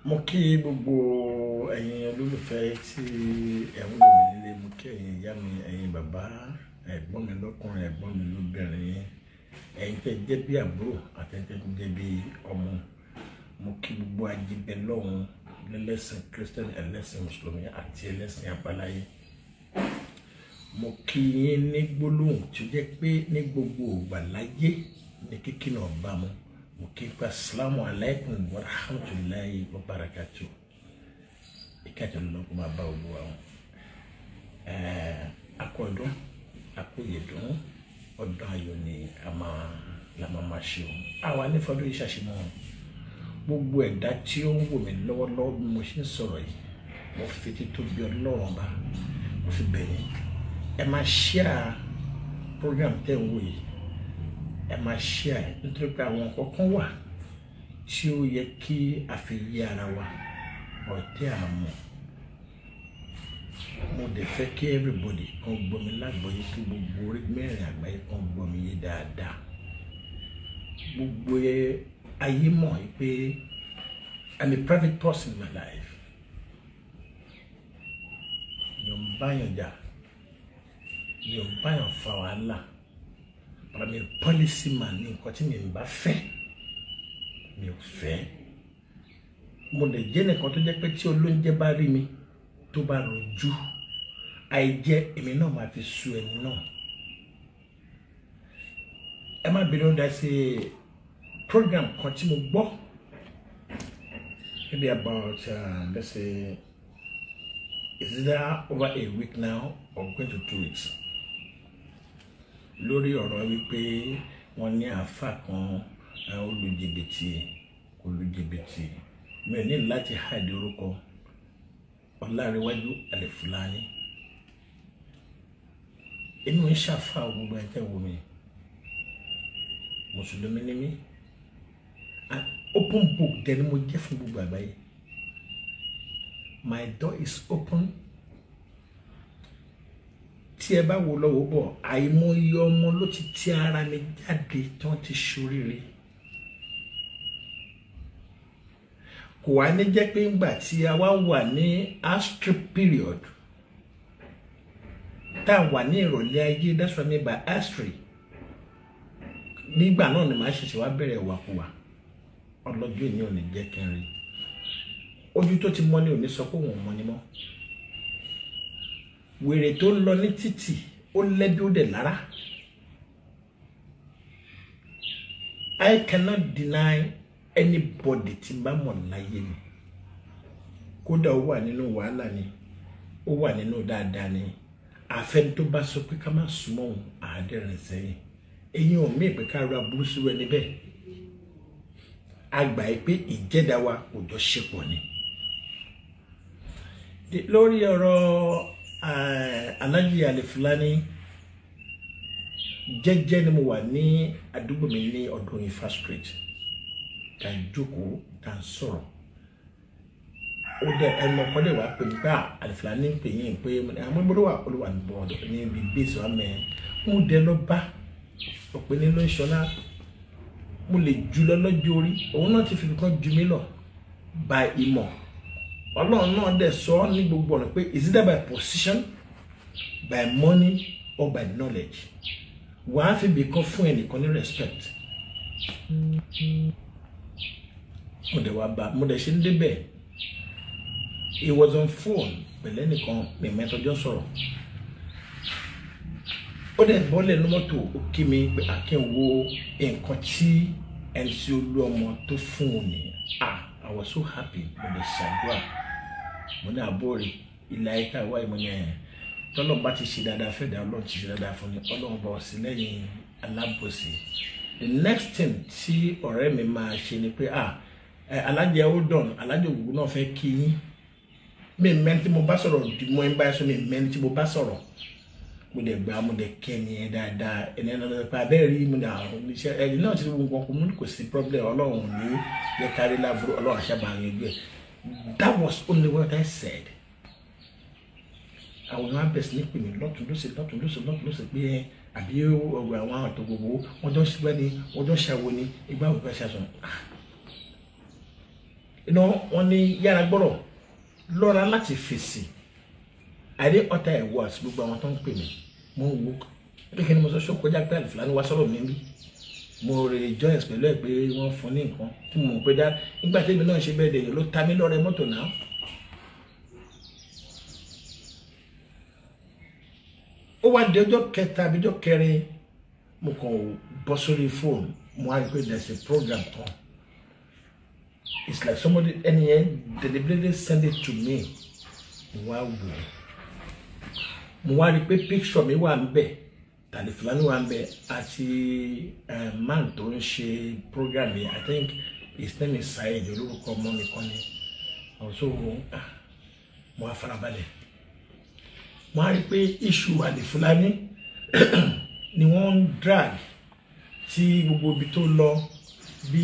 Mo kí gbogbo ẹ̀yin olólùfẹ́ tí ẹ ń wò mí nílé, mo kí ẹ̀yin ìyá mi, ẹ̀yin bàbá, ẹ̀gbọ́n mi lọ́kùnrin, ẹ̀gbọ́n mi lóbìnrin, ẹ̀yin tẹ́ jẹ́ bí àbúrò àti ẹ̀yin tẹ́ jẹ́ bí ọmọ. Mo kí gbogbo ajíbẹ lọ́hùn lẹ́lẹ́sìn Kristẹni, ẹlẹ́sìn Mùsùlùmí àti ẹlẹ́sìn àbáláyé. Mo kí yín ní gbólóhùn tí ó jẹ́ pé ní gbogbo ìgbà láyé ní kíkí náà bá mu. Mo kí pa assalamu alaikum wa rahmatullahi wa barakatuh. Ìkàjọ lọ́kùn máa bá olú àwọn. Akọ̀dún, akóyèdún, ọdún ayọ̀ ni la máa ṣe o. Àwa ní fọdún yìí ṣàṣemọ́. Gbogbo ẹ̀dá tí ó ń wò mí lọ́wọ́lọ́wọ́ bí mo ṣe ń sọ̀rọ̀ yìí, mo fi títóbi Ọlọ́run bá, mo fi bẹ̀ yín. Ẹ máa share program tẹ́ ń wò yìí. Ẹ máa share nítorí pé àwọn kọ̀ọ̀kan wà tí ó yẹ kí a fi yé ara wa ọ̀tẹ̀ àmọ́. Mo dẹ̀ fẹ́ kí everybody kan gbọ́ mi lágbọ́yé, kí gbogbo orí mẹ́rin àgbáyé kan gbọ́ mi yé dáadáa. Gbogbo ayé mọ̀ pé I'm a private person in my life. Mi ò ń báyàn jà, mi ò ń báyàn fa wàhálà. But I'm a policy man ní nǹkan tí mi ò bá fẹ́, mi ò fẹ́. Mo lè jẹ́ nìkan tó jẹ́ pé tí olóúnjẹ bá rí mi tó bá rojú, àìjẹ́ èmi náà máa fi sú ẹni náà. Ẹ má bínú dá sí program kan tí mo gbọ́, maybe about let's say is it over a week now or going to 2 weeks, lórí ọ̀rọ̀ wípé wọ́n ní àáfà kan olùjìbìtì mi ò ní láti hide orúkọ Ọlárewájú Alifulani. Èmi ń ṣàfà gbogbo ẹ̀tẹ́ wo mi, Mùsùlùmí ni mí, an open book dẹni mo jẹ́ fún gbogbo àgbáyé. My door is open. Tí ẹ bá wo lọ́wọ́ bọ̀, àìmọye ọmọ ló ti ara mi jáde tí wọ́n ti ṣoríire. Kò wá ní jẹ́ pé ńgbà tí a wá wà ní astral period, tá a wà ní ìrọ̀lẹ́ ayé, that's what I mean by astral. Nígbà náà ni màá ṣẹ̀ṣẹ̀ wá bẹ̀rẹ̀ wàkúwà. Ọlọ́jọ́ ìní ò ní jẹ́ kí n rí. Ojú tó ti mọ́ ni ò ní sọ pé òun mọ́ ni mọ́. Wèrè tó ń lọ ní títì ó lẹ́bí ó dẹ̀ lára. I cannot deny anybody tí bá mọ̀ láyé ni. Kódà ó wà nínú wàhálà ni, ó wà nínú dáadáa ni. Àfẹ́ni tó bá sọ pé ká má súnmọ́ òun àádẹ́rìn sẹ́yìn. Eyín ò mí pé ká ra burú sí ẹni bẹ́ẹ̀. Àgbà pé ìjẹ́dá wa kò jọ ṣepọ̀ ni. Lórí ọ̀rọ̀ Alhaji Alifulani, jẹ́jẹ́ ni mo wà ní àdúgbò mi ní ọdún Ifá Street. Tá jókòó, tá sọ̀rọ̀. Ó dẹ̀ ẹnu ọkọ dẹ̀ wá pè mí pé Alifulani ń pè yín pé àwọn gbọ́dọ̀ wà olúwa ní bọ́ọ̀dọ̀ ní ibi bíìsì wa mẹ́. Mo dẹ̀ lọ bá ọ̀pẹ ní ló ń ṣọlá. Mo lè jù lọ lọ́jọ́ orí. Òun náà ti fi nǹkan jù mí lọ by ìmọ̀. Ọlọ́run náà dẹ̀ sọ ní gbogbo ọ̀nà pé is it by position, by money or by knowledge? Wàá fi bìkan fún ẹnìkan ní respect. Mo dẹ̀ wá bá, mo dẹ̀ ṣe ń débẹ̀. He was on phone pẹ̀lú ẹnìkan mi mẹ́tọ́jọ́ sọ̀rọ̀. Ó dẹ̀ bọ́lẹ̀ ní mọ́tò ó kí mi pé àkínwó nǹkan tí ẹni tí Olúọmọ tó fún un ní. I was so happy. Mo dẹ̀ ṣàdúrà. Mo ní àbórí ilẹ̀ ayé ká wáyé mo ní tọ́lọ́run bá ti ṣe dáadáa fẹ́ dá Ọlọ́run ti ṣe dáadáa fún ni. Ọlọ́run bá ọ̀sìn lẹ́yìn alábòsí. The next thing tí ọ̀rẹ́ mi máa ṣe ni pé alájẹ Odon, alájẹ Ògùn náà fẹ́ kí yín. Mi mẹ́ni tí mo bá sọ̀rọ̀ di mo ń bá ẹ̀sọ́ mi mẹ́ni tí mo bá sọ̀rọ̀. Mo dẹ̀ gbà, mo dẹ̀ kẹ́ni ẹ̀ dáadáa. Ẹni náà pa abẹ́ rí mo dà oníṣẹ́ ẹni náà ti wọ́n kọ́ mo ní kò sí problem. Ọlọ́run ní yẹ kárí láburú, Ọlọ́run àṣàbà yẹn gbé. That was only what I said. Àwọn abẹ́sí ní pè mí lọ́tún lọ́sẹ̀ pé àbí ọgbà àwọn àtọ̀ gbogbo wọ́n jọ ṣígbẹ́ ni wọ́n jọ ṣàwo ni ìgbà ògbà ṣàṣọ. wọ́n ní yára gbọ́rọ̀ lọ́ra láti fèsì àdé ọ̀tá ẹ̀ wọ́ọ̀sì gbogbo àwọn tó ń pè mí mo ń wo kékeré ni mo sọ kọjá pé Alifulany wá sọ̀rọ̀ mi bí mo rejoice pẹ̀lú ẹ̀ pé wọ́n fún ní nǹkan tí mo mọ̀ pé dá nígbà tí èmi náà ṣe bẹ́ẹ̀ dèyàn ló ta mí lọ́rẹ mọ́tò náà. ó wá di ọjọ́ kẹta àbíjọ́ kẹrin mo kàn bọ́ sórí fóònù mo wá rí pé there's a program kan it's like somebody ẹni yẹn deliberately send it to me mo wá wò mo wá rí pé picture mi wà ń bẹ̀ Alifulany wà ń bẹ̀ àti man tó ń ṣe program yìí I think his name is Saheed olórúkọ ọmọ mi kan ni also mo wá farabalẹ̀ mo wá rí pé issue Alifulany ni wọ́n drag tí gbogbo ibi tó lọ bí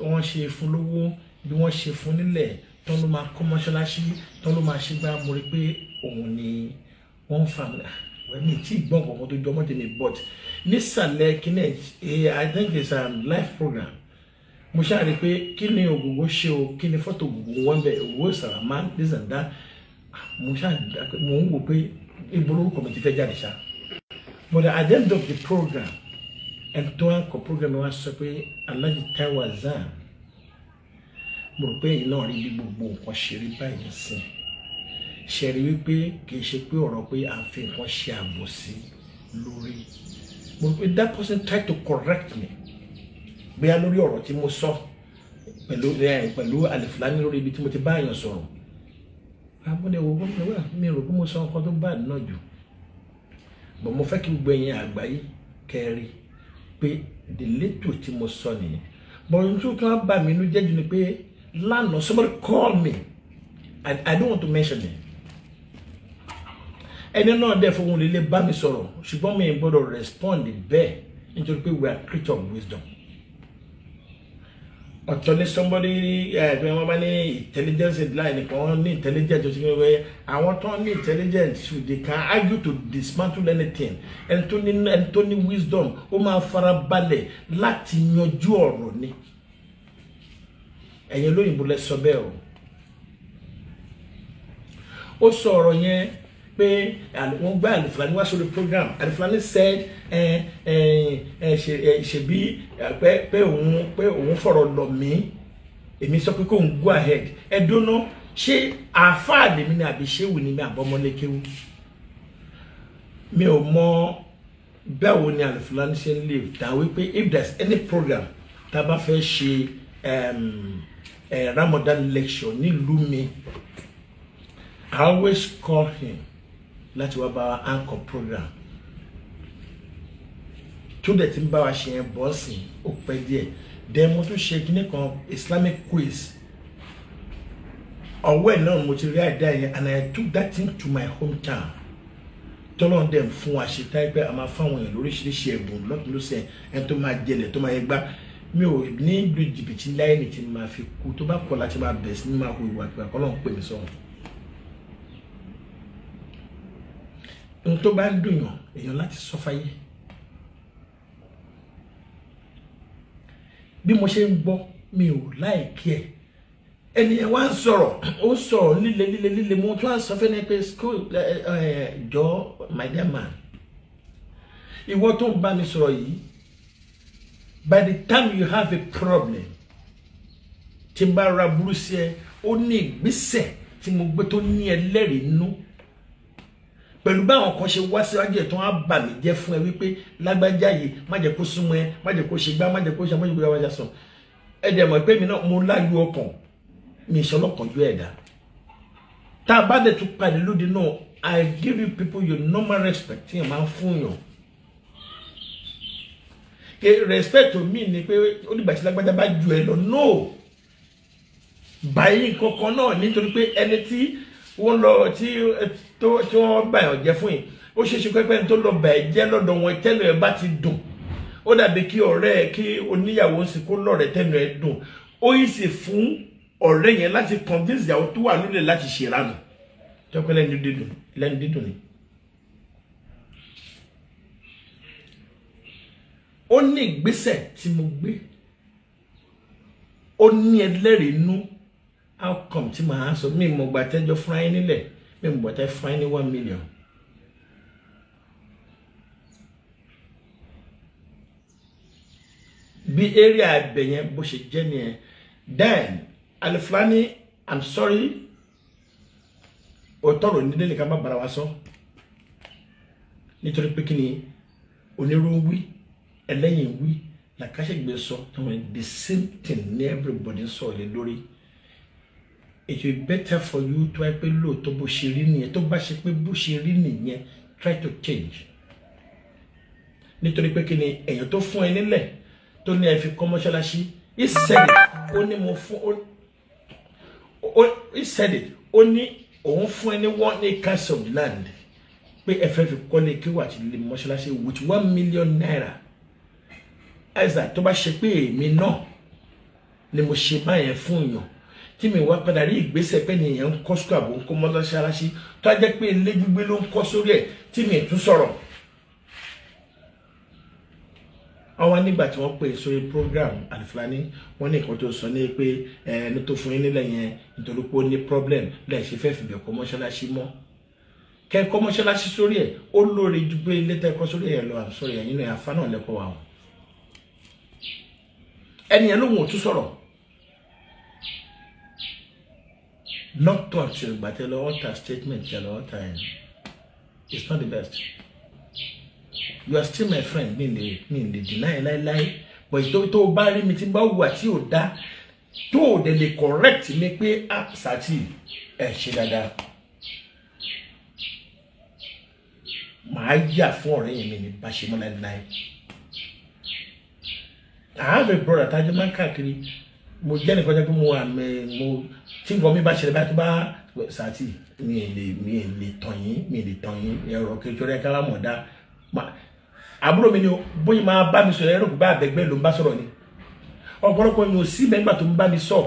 wọ́n ṣe fún lówó bí wọ́n ṣe fún nílẹ̀ tán ló máa kọ́ mọ́ṣáláṣí tán ló máa ṣe gbá mo rí pé òun ni wọ́n fà mí tí gbọ́n kankan tó jọmọ́ tèmi but nísàlẹ̀ kíní I think it's a live program mo ṣáà rí pé kí ni Ògògó ṣe o kí ni fọ́tò Ògògó wọn bẹ̀ Ògògó Sàràmà this and that mo ṣáà mo ń wò pé ìbolórúkọ mi ti fẹ́ jáde ṣá but at the end of the program ẹni tó wá ń kọ program wa sọ pé Alhaji Taiwo Hassan mo rò pé èyí náà rí bí gbogbo nǹkan ṣe rí báyìí sí ṣe rí wípé kì í ṣe pé ọ̀rọ̀ pé à ń fi nǹkan ṣe àbòsí lórí mo rò pé that person tried to correct me bóyá lórí ọ̀rọ̀ tí mo sọ pẹ̀lú Alifulany lórí ibi tí mo ti bá èèyàn sọ̀rọ̀ abúlé wo gómìnà mi rò pé mo sọ nǹkan tó bá náà jù bọ̀ mo fẹ́ kí gbogbo ẹ̀yin àgbáyé kẹrin pé ìdílétò tí mo sọ nìyẹn but ohun tó kàn bá mi inú jẹ́ jù ni pé lánàá somebody call me I don't want to mention it ẹni náà dẹ̀ fún òun lè bá mi sọ̀rọ̀ ṣùgbọ́n mi gbọ́dọ̀ respond bẹ́ẹ̀ nítorí pé we are creature of wisdom ọ̀tọ̀ ní somebody pé wọ́n bá ní intelligence line nìkan wọ́n ní intelligence tó ti gbé wẹ́ àwọn tó ní intelligence they can argue to dismantle anything ẹni tó ní wisdom ó máa fara balẹ̀ láti yanjú ọ̀rọ̀ ni ẹ̀yin olóyìnbó lẹ sọ bẹ́ẹ̀ ó sọ ọ̀rọ̀ yẹn pé wọ́n gbá Alifulany wá sórí program Alifulany said ṣebí pé òun fọ̀rọ̀ lọ mí èmi sọ pé kó ń go ahead ẹ dóná ṣé àáfàá lèmi ni àbí ṣéwù ni mi àbọ̀mọ́lékéwù mi ò mọ báwo ni Alifulany ṣe ń lè dá wípé if there's any program tá a bá fẹ́ ṣe Ramadan lecture nílùú mi I always call him láti wá bá wa anchor program tó dẹ̀ tí ń bá wa ṣe yẹn bọ́ọ̀sì ó pẹ́ díẹ̀ then mo tún ṣe kíní kan Islamic quiz ọwọ́ ẹ̀ náà mo ti rí àìdá yẹn and I took that thing to my hometown tọ́lọ́n dẹ̀ fún wa ṣe táyé pé a máa fáwọn èèyàn lóríṣiríṣi ẹ̀bùn lọ́tún lọ́sẹ̀ ẹni tó máa jẹlẹ̀ tó máa yẹ gbá mi ò ní lu jìbìtì láyé ní tí mo máa fi kú tó bá kọ̀ láti máa bẹ̀ sí ní máa hu ìwà àgbà kọ́ lọ́n pè mí sọ́run. ohun tó bá ń dùn yàn èèyàn láti sọ fáyé bí mo ṣe ń gbọ́ mi ò láìkí ẹ̀ ẹnìyẹn wá ń sọ̀rọ̀ ó sọ̀rọ̀ líle mo tún á sọ fẹ́ ní pé school jọ my dear man ìwọ tó ń bá mi sọ̀rọ̀ yìí by the time you have a problem tí n bá ra burú sí ẹ ó ní ìgbésẹ̀ tí mo gbé tó ní ẹlẹ́rìí nú pẹ̀lú báwọn kan ṣe wá síwájú ẹ̀ tó wá bà mí jẹ́ fún ẹ wípé lágbájá yìí má jẹ́ kó súnmọ́ ẹ má jẹ́ kó ṣe gbá má jẹ́ kó ṣe má jẹ́ kó yá wájà sàn ẹ dẹ̀ mọ̀ pé mi náà mo láyọ̀ ọkàn mi ìṣọlọ́kànjú ẹ̀dá tá a bá dẹ̀ tún padì lóde náà I give you people your normal respect tí yẹn máa ń fún yàn respect to me ni pé onígbà tí lágbájá bá ju ẹ lọ no báyìí kankan náà nítorí pé ẹni tí wọ́n lọ tí wọ́n bá ẹ̀ jẹ́ fún yìí ó ṣe ṣe pẹ́pẹ́ tó lọ bà ẹ̀ jẹ́ lọ́dọ̀ wọn tẹ́nu ẹ̀ bá ti dùn ó dàbí kí ọ̀rẹ́ ẹ̀ kí oníyàwó ń sìn kó lọ́rẹ̀ tẹ́nu ẹ̀ dùn ó yìí sì fún ọ̀rẹ́ yẹn láti convince ìyàwó tó wà nílẹ̀ láti ṣèrànù tọ́pẹ́ lẹ́nu dídùn ni. ó ní ìgbésẹ̀ tí mo gbé ó ní ẹlẹ́rìí inú how come tí màá sọ mi mo gbà tẹ́jọ́ fún ayé nílẹ̀ mi mo gbà tẹ́ fún ayé ní 1 million. Bí area abẹ̀yẹn bó ṣe jẹ́ nìyẹn. Then Alifulany, I'm sorry, òtọ́rọ̀ nílé nìkan má bára wa sọ nítorí pé kí ni onírú wí ẹlẹ́yìn wí làkàṣègbè sọ the same thing ní everybody sọ lé lórí. It will be better for you to pé lóòótọ́ bó ṣe rí nìyẹn tó bá ṣe pé bó ṣe rí nìyẹn try to change. Nítorí pé kí ni èèyàn tó fún ẹ nílẹ̀ tó ní ẹ fi kọ́ mọ́ṣáláṣí he said it ó ní mo fún he said it ó ní òun fún ẹ ní 1 acre of land pé ẹ fẹ́ fi kọ́lé kí wà ti lè mọ́ṣáláṣí with 1 million naira. Ẹ̀sà tó bá ṣe pé èmi náà ni mo ṣe báyẹn fún yàn tí mi wá padà rí ìgbésẹ̀ pé nìyẹn ń kọ́ sùkú àbò ń kọ́ mọ́ṣáláṣí tó á jẹ́ pé ilé gbígbé ló ń kọ́ sórí ẹ̀ tí mi tún sọ̀rọ̀. Àwọn nígbà tí wọ́n pè sórí program Alifulany wọ́n ní nǹkan tó sọ ní pé ẹni tó fún yín nílẹ̀ yẹn nítorí pé ó ní problem lẹ́ẹ̀ ṣe fẹ́ fìbẹ̀ kọ́ mọ́ṣáláṣí mọ́. Kẹ́kọ́ mọ́ṣáláṣí sórí ẹ̀ ó lóore ju pé ilé tẹ́kọ́ sórí ẹ̀ lọ àsọ̀rọ̀ ẹ̀yìn náà àfa náà lẹ́kọ̀ọ́ wa. Ẹni yẹn lóhun ò tún sọ̀rọ̀. Not to actually, but tell alter statement, tell alter, it's not the best. You are still my friend, mean the deny lie, but to bury me about what you da, to they correct me pay up sati, shidada. My dear foreign in Bashimola night. I have a brother, Tajaman Kakri. Mo jẹ́ nìkan jẹ́ pé mo tí nǹkan mi bá ṣẹlẹ̀ bá tó bá sàtì mi lè tàn yín ẹ̀rọ kejì rẹ̀ kára mọ̀ dá àbúrò mi ni bóyá máa bá mi sọ̀rọ̀ ẹ̀rọ kò bá àbẹ̀gbẹ́ ló ń bá sọ̀rọ̀ ni ọ̀pọ̀lọpọ̀ mi ò sí mẹ́gbà tó ń bá mi sọ̀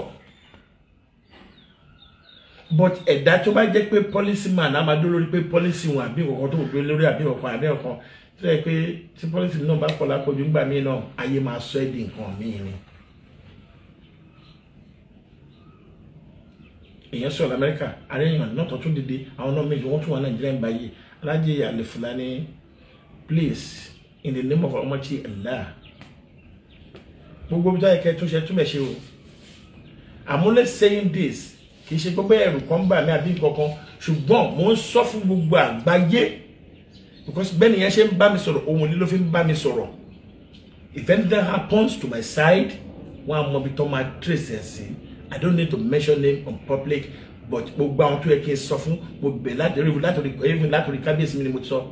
but ẹ̀dá tó bá jẹ́ pé policy man á máa dúró lórí pé policy wọn àbí ọ̀kan tó wò pé lórí àbí ọ̀kan tó yẹ pé tí policy náà bá kọ̀ lápọ̀jù ńgbà míì náà ayé máa sọ ẹ́ di nǹkan míì ni. Èyàn sọ̀rọ̀ Amẹ́ríkà àríyàn náà tọ́tún dìde àwọn náà méjì wọ́n tún wà Nàìjíríà ń báyìí Alhaji Alifulany please in the name of Almighty Allah gbogbo bí táyà kẹ́ tún ṣe túnbẹ̀ ṣe o I'm only saying this kì í ṣe gbogbo ẹ̀rù kan bà mí àbí kankan ṣùgbọ́n mo ń sọ fún gbogbo àgbáyé because bẹ́ẹ̀ nìyẹn ṣe ń bá mi sọ̀rọ̀ ohun lílo fi ń bá mi sọ̀rọ̀ if anything happens to my side wọ́n á mọ ibi tó máa trace ẹ̀ sí. I don't need to mention name on public, but gbogbo àwọn tó yẹ kí n sọ fún mo bẹ̀ látòrí kábíyèsí mi ni mo sọ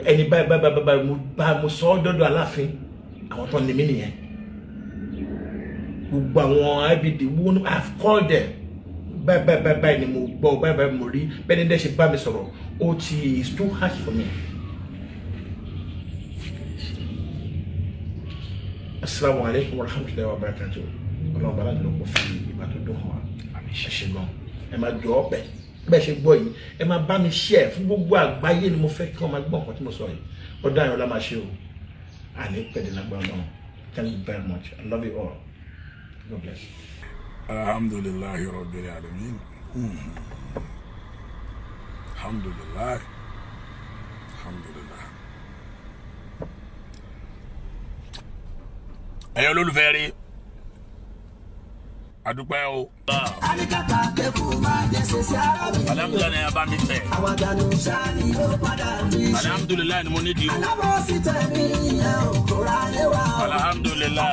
ẹni báyìí mo sọ ọ́ dọ́dọ̀ Aláàfin àwọn tó ní mí nìyẹn gbogbo àwọn IBD wọ́n I've called them báyìí ni mo gbọ́ báyìí mo rí bẹ́ẹ̀ ni dẹ́ ṣe bá mi sọ̀rọ̀ ó ti is too harsh for me. Assalamu alaikum warahmatullahi wabarakatuh. Ọlọ́run bá láti lọ́pọ̀ fi ìgbà tó dùn wá àmì ṣẹ̀ṣẹ̀ gan ẹ máa jọ ọ́ bẹ́ẹ̀ ṣe gbọ́ yìí ẹ máa bá mi share fún gbogbo àgbáyé ni mo fẹ́ kí wọ́n máa gbọ́ nǹkan tí mo sọ yìí ó dá ìrọ̀lá máa ṣe o àní pẹ̀lú lágbára náà. Thank you very much. I love you all. God bless. Alhamdulillahi Rabbil Alamin. Alhamdulillah. Alhamdulillah. Ẹ̀yin olólùfẹ́ rí adúpẹ́ o. Alhamdulillah ni a bá mi tẹ̀. Alhamdulillah ni mo ní di o. Alhamdulillah.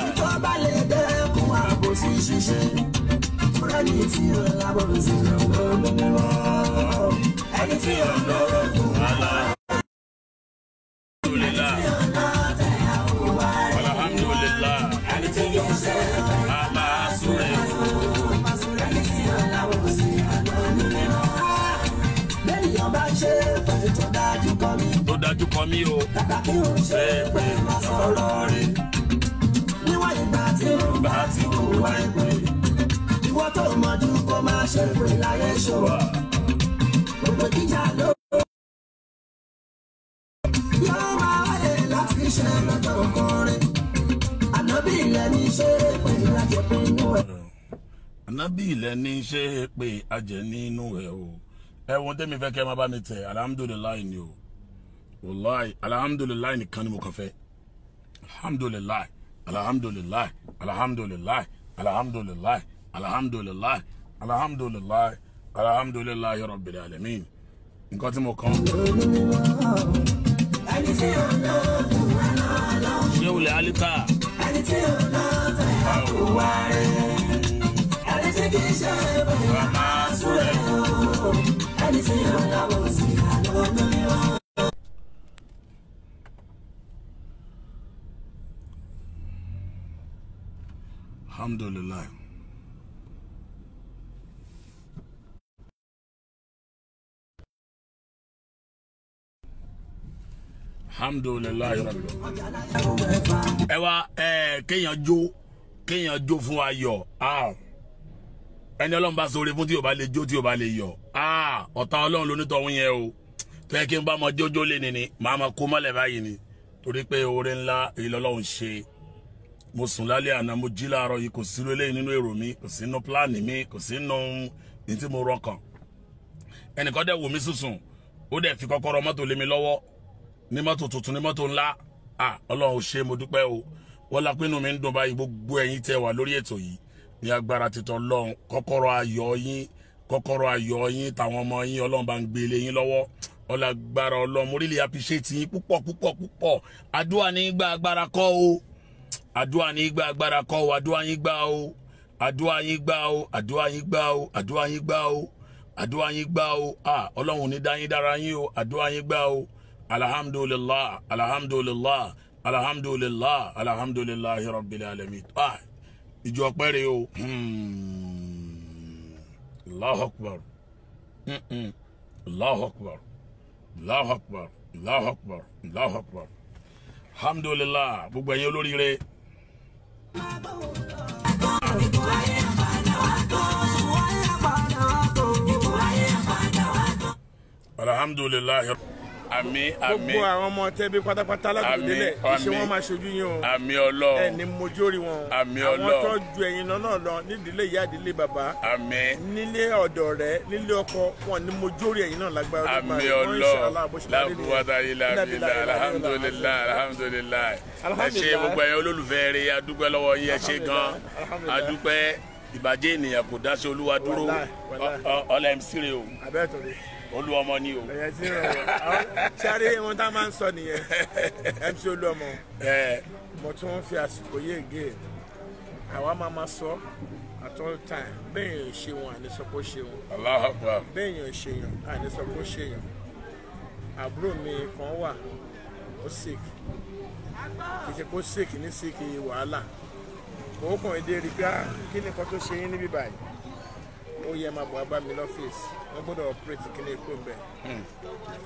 Tó dájú kọ mí o. Ṣé pé sọ̀rọ̀ rí? Níwọ̀n ìgbà tí mo bá ti hùwà ìpè. Ìwọ tó mọ̀jú kó máa ṣe pé láyé ṣòwò. Gbogbo jíjà ló. Yóò máa wáyé láti ṣe lọ́jọ́ ọkùnrin. Ànábì ilẹ̀ ní ṣe pé ìrìnàjò pinnu ẹ̀. ànábì ilẹ̀ ní ṣe é pé ajẹ́ nínú ẹ̀ o ẹ̀wọ̀n tẹ́mi fẹ́ kẹ́ máa bá mi tẹ̀ alhamdulilayi ni o wàláì alhamdulilayi nìkan ni mo kàn fẹ́ alhamdulilayi alhamdulilayi alhamdulilayi alhamdulilayi alhamdulilayi alhamdulilayi alhamdulilayi rabbil alamin nǹkan tí mo kàn. ṣé o lè alita. ẹni tí o náà tẹ̀ ẹ́ kó wá rẹ̀ ẹni tí kì í ṣe bẹ́ẹ̀ máa sùn rẹ̀ o ẹni tí o náà wò sí àlọ́ lórí wa. alhamdulillah. alhamdulilayi rabbi. ẹ wá kéèyàn jó fún ayọ̀ ẹni Ọlọ́run bá ṣoore fún tí o bá lè jó tí o bá lè yọ̀ ọ̀tá Ọlọ́run lónítọ̀hún yẹn o tó yẹ kí n bá mọ jójó lé nìní màá ma kó mọ́lẹ̀ báyìí ni torí pé oore ńlá èyí lọ́lọ́run ṣe mo sùn lálẹ́ àná mo jí láàárọ̀ yìí kò sí eléyìí nínú èrò mi kò sí nínú pílánì mi kò sí nínú ní tí mo rọkàn ẹnìkan dẹ̀ wò mí sùsùn ó dẹ̀ fi kọ́kọ́rọ́ mọ́tò lé mi lọ́wọ́ ní mọ́tò tuntun ní mọ́tò ńlá Ọlọ́run ṣe mo dúpẹ́ o wọ́n la pé inú mi ń dùn báyìí gbogbo ẹ̀yin tẹ́ wà lórí ètò yìí ní agbára títọ́ Ọlọ́run kọ́kọ́rọ́ ayọ̀ yín tàwọn ọmọ yín Ọlọ́run bá ń gbé lé yín lọ́wọ́ ọlágbára Ọlọ́run mo really appreciate yín púpọ̀ àdúrà ní gba agbára kọ́ o àdúrà ní gba agbára kọ́ o àdúrà yín gbà o àdúrà yín gbà o àdúrà yín gbà o àdúrà yín gbà o àdúrà yín gbà o Ọlọ́run ní dá yín dára yín o àdúrà yín gbà o alhamdulillah alhamdulillah alhamdulillah alhamdulillahi rabbil alamin ìjọ ọpẹ́ rẹ̀ o Allahu akbar Allahu akbar Allahu akbar Allahu akbar Allahu akbar alhamdulillah gbogbo ẹ̀yin olóríire. alhamdulillah àmín gbogbo àwọn ọmọ tẹbi pátápátá lágbèdélẹ iṣẹ́ wọn máa ṣojú yín o àmín Ọlọ́run ẹni mojórí wọn àmín Ọlọ́run àwọn tó ju ẹ̀yin náà lọ nídìílé ìyá ìdílé bàbá àmín nílé ọ̀dọ̀ rẹ̀ nílé ọkọ wọn ni mojórí ẹ̀yin náà lágbára àmín Ọlọ́run lábúwádà ilà bílà alhamdulillah alhamdulillah ẹ ṣé gbogbo ẹ̀yin olólùfẹ́ rẹ̀ adúpẹ́ lọ́wọ́ yín ẹ ṣé gan adúpẹ́ ìbàjẹ́ ènìyàn kò dá sí Olúwa dúró ọlá MC rẹ o Olúọmọ ni o. ẹ̀yẹ tí ń rọ̀ ṣáré wọn tá a máa ń sọ nìyẹn MC Olúọmọ mo tún ń fi àsìkò yé gé àwa máa sọ at all time bẹ́ẹ̀ yẹn ṣe wọn àní sọ pé ó ṣe wọn. Allahu Akbar. bẹ́ẹ̀ yẹn ṣe yàn àní sọ pé ó ṣe yàn. àbúrò mi kan wà ó sick kì í ṣe pé ó sick ní sick wàhálà òun kàn dé rí pé kí ni nǹkan tó ṣe yín níbí báyìí ó yẹ máa bọ̀ abá mi lọ́fíìsì wọ́n gbọ́dọ̀ operate kí ni èkó ń bẹ̀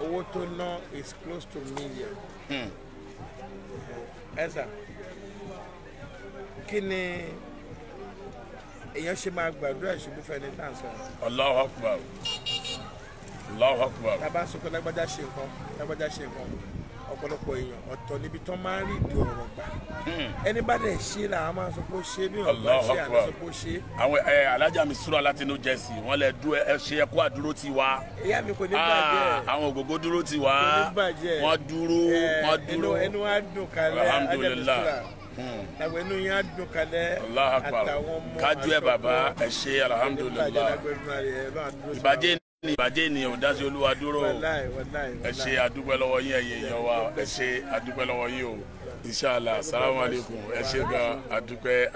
owó tó ná is close to $1 million. ẹ̀sà kí ni èèyàn ṣe máa gbàdúrà ìṣubú fẹ́ni tá à ń sọ. Allahu Akbar Allahu Akbar. tábà sọ pé lágbájá ṣe nǹkan ọ̀pọ̀lọpọ̀ èèyàn ọ̀tọ̀ níbi tán máa ń rí ìdí ọ̀rọ̀ gbà ẹni bá dẹ̀ ṣe làwọn máa sọ pé ó ṣe bí wọn bá ṣe àná sọ pé ó ṣe. àwọn alájà mi súra láti inú jẹ́sì wọ́n lè dúró ẹ ṣe ẹkú àdúró ti wá. ìyá mi kò ní bàjẹ́. àwọn ògógó dúró ti wá wọ́n dúró. ẹnu wa dùn kalẹ̀ alhamdulillah àgbẹ̀ inú yẹn á dùn kalẹ̀ àtàwọn ọmọ kájú ẹ bàbá ẹ ṣe alhamdulillah ìbàjẹ́ ènìyàn ò dá sí Olúwa dúró ẹ ṣe àdúpẹ́ lọ́wọ́ yín ẹ̀yin èèyàn wa ẹ ṣe àdúpẹ́ lọ́wọ́ yín o inshallah assalamu alaikum ẹ ṣe gan àdúpẹ́.